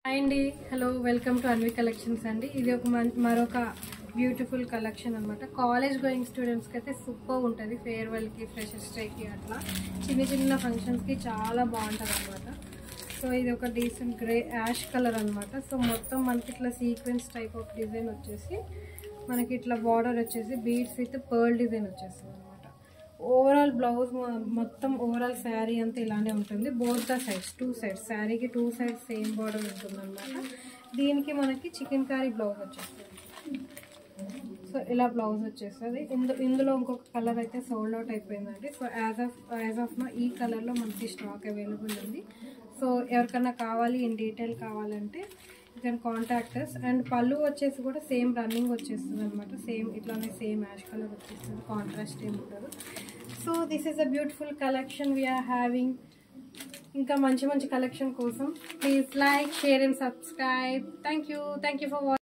Hi అండి, hello, welcome to Anvi collections అండి. ఇది ఒక మరొక బ్యూటిఫుల్ కలెక్షన్ అనమాట. కాలేజ్ గోయింగ్ స్టూడెంట్స్కి అయితే సూపర్ ఉంటుంది. ఫేర్వెల్కి, ఫ్రెషర్స్ డేకి, అట్లా చిన్న చిన్న ఫంక్షన్స్కి చాలా బాగుంటుంది అనమాట. సో ఇది ఒక డీసెంట్ గ్రే యాష్ కలర్ అనమాట. సో మొత్తం మనకి ఇట్లా సీక్వెన్స్ టైప్ ఆఫ్ డిజైన్ వచ్చేసి మనకి ఇట్లా బార్డర్ వచ్చేసి బీడ్స్ విత్ పర్ల్ డిజైన్ వచ్చేస్తుంది అనమాట. ఓవరాల్ బ్లౌజ్ మొత్తం ఓవరాల్ శారీ అంతా ఇలానే ఉంటుంది. బోత్ ద సైడ్స్, 2 సైడ్స్, శారీకి 2 సైడ్స్ సేమ్ బార్డర్ ఉంటుంది అనమాట. దీనికి మనకి చికెన్ కర్రీ బ్లౌజ్ వచ్చేస్తుంది. సో ఇలా బ్లౌజ్ వచ్చేస్తుంది. ఇందులో ఇంకొక కలర్ అయితే సోల్డ్ అవుట్ అయిపోయిందండి. సో యాజ్ ఆఫ్ నో ఈ కలర్లో మనకి స్టాక్ అవైలబుల్ ఉంది. సో ఎవరికన్నా కావాలి, ఇన్ డీటెయిల్ కావాలంటే you can contact us. And పళ్ళు వచ్చేసి కూడా సేమ్ రన్నింగ్ వచ్చేస్తుంది అనమాట. సేమ్ ఇట్లానే సేమ్ యాష్ కలర్ వచ్చేస్తుంది, కాంట్రాస్ట్ ఏమి ఉండదు. So this is a beautiful collection we are having. ఇంకా మంచి మంచి కలెక్షన్ కోసం please like, share and subscribe. Thank you for watching.